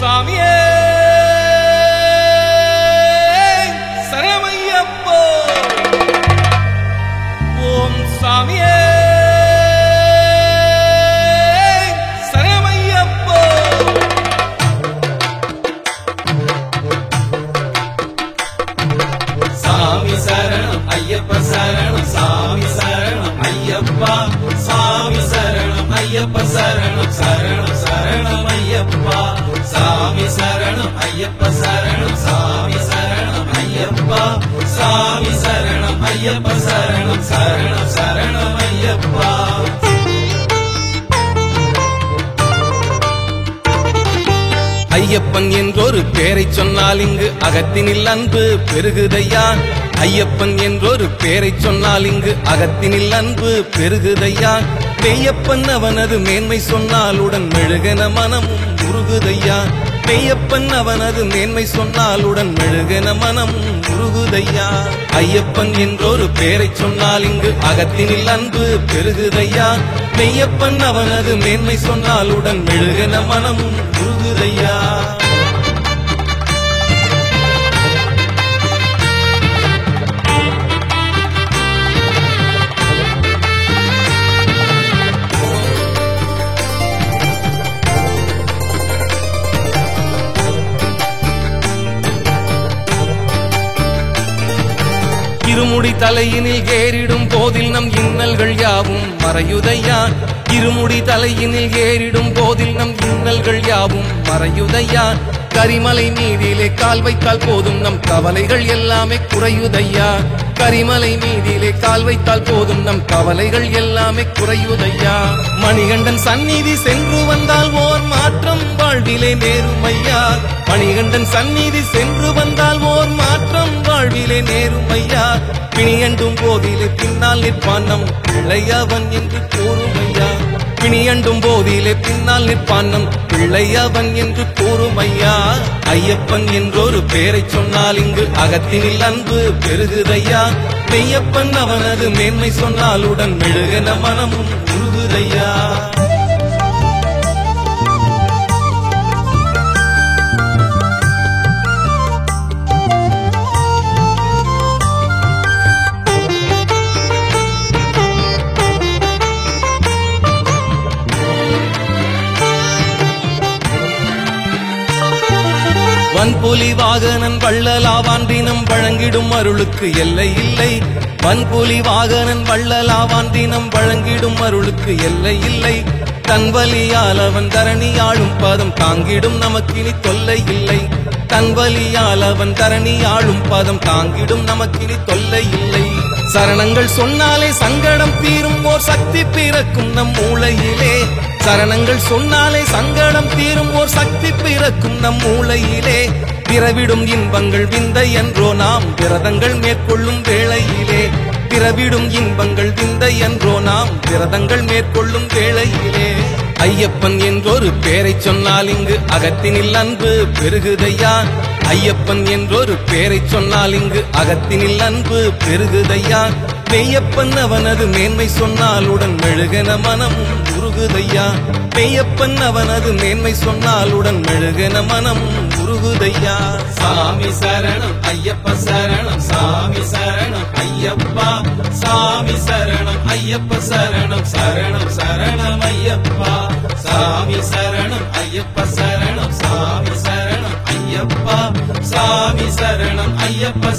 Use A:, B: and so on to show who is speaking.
A: சாமியே சரமையப்போ ஓம் சாமியே சரமையப்போ சாமி சரணம் ஐயப்ப சரணம் சாமி சரணம் ஐயப்பா சாமி சரணம் ஐயப்ப சரணம் சரணம் சரணம் ஐயப்பா சாமி சரணம் ஐயப்ப சரணம் சாமி சரணம் ஐயப்பா சாமி சரணம் ஐயப்ப சரணம் சரணம் சரணம் ஐயப்பா ஐயப்பன் என்றொரு பேரை சொன்னால் இங்கு அகத்தினில் அன்பு பெருகுதையா ஐயப்பன் என்றொரு பேரை சொன்னால் இங்கு அகத்தினில் அன்பு பெருகுதையா பெய்யப்பன் அவனது மேன்மை சொன்னாலுடன் மெழுகன மனமும் உருகுதையா பெய்யப்பன் அவனது மேன்மை சொன்னாலுடன் மெழுகன மனமும் உருகுதையா ஐயப்பன் என்றொரு பேரை சொன்னால் இங்கு அகத்தினில் அன்பு பெருகுதையா பெய்யப்பன் அவனது மேன்மை சொன்னாலுடன் மெழுகன மனமும் உருகுதையா இருமுடி தலையினில் ஏறிடும் போதில் நம் இன்னல்கள் யாவும் மறையுதையா இருமுடி தலையினில் ஏறிடும் போதில் நம் இன்னல்கள் யாவும் மறையுதையா கரிமலை மீதிலே கால் வைத்தால் போதும் நம் கவலைகள் எல்லாமே குறையுதையா கரிமலை மீதிலே கால் வைத்தால் போதும் நம் கவலைகள் எல்லாமே குறையுதையா மணிகண்டன் சந்நிதி சென்று வந்தால் ஓர் மாற்றம் வாழ்விலே நேருமையா மணிகண்டன் சந்நிதி சென்று வந்தால் ஓர் மாற்றம் வாழ்விலே நேருமையா பிணியண்டும் போதிலே பின்னால் நிற்பான் நம் பிள்ளையவன் என்று கூறுமையா பிணியண்டும் போதிலே பின்னால் நிற்பான் நம் பிள்ளையவன் என்று கூறுமையா ஐயப்பன் என்றொரு பேரை சொன்னால் இங்கு அகத்தினில் அன்பு பெருகுதையா மெய்யப்பன் அவனது மேன்மை சொன்னாலுடன் மெழுகன மனமும் உருகுதையா வன்புலி வாகனன் வள்ளலாவான் தினம் வழங்கிடும் அருளுக்கு எல்லை இல்லை வன்புலி வாகனன் வள்ளலாவான் தினம் வழங்கிடும் அருளுக்கு எல்லை இல்லை தன்வலியால் அவன் தரணியாளும் பதம் தாங்கிடும் நமக்கினி தொல்லை இல்லை தன்வலியால் அவன் தரணியாளும் பதம் தாங்கிடும் நமக்கினி தொல்லை இல்லை சரணங்கள் சொன்னாலே சங்கடம் தீரும் ஓர் சக்தி பிறக்கும் நம் மூளையிலே சரணங்கள் சொன்னாலே சங்கடம் தீரும் ஓர் சக்தி பிறக்கும் நம் மூளையிலே பிறவிடும் இன்பங்கள் விந்தை என்றோ நாம் விரதங்கள் மேற்கொள்ளும் வேளையிலே பிறவிடும் இன்பங்கள் விந்தை என்றோ நாம் விரதங்கள் மேற்கொள்ளும் வேளையிலே ஐயப்பன் என்றொரு பேரை சொன்னால் இங்கு அகத்தினில் அன்பு பெருகுதையா ஐயப்பன் என்றொரு பேரை சொன்னால் இங்கு அகத்தினில் அன்பு பெருகுதையா பெய்யப்பன் அவனது மேன்மை சொன்னாலுடன் மெழுகன மனமும் உருகுதையா பெய்யப்பன் அவனது மேன்மை சொன்னாலுடன் மெழுகன மனமும் உருகுதையா சாமி சரணம் ஐயப்ப சரணம் சாமி சரணம் ஐயப்பா சாமி சரணம் ஐயப்ப சரணம் சரணம் சரணம் ஐயப்பா சாமி சரணம் ஐயப்ப சரணம் சாமி சரணம் ஐயப்பா சாமி சரணம் ஐயப்ப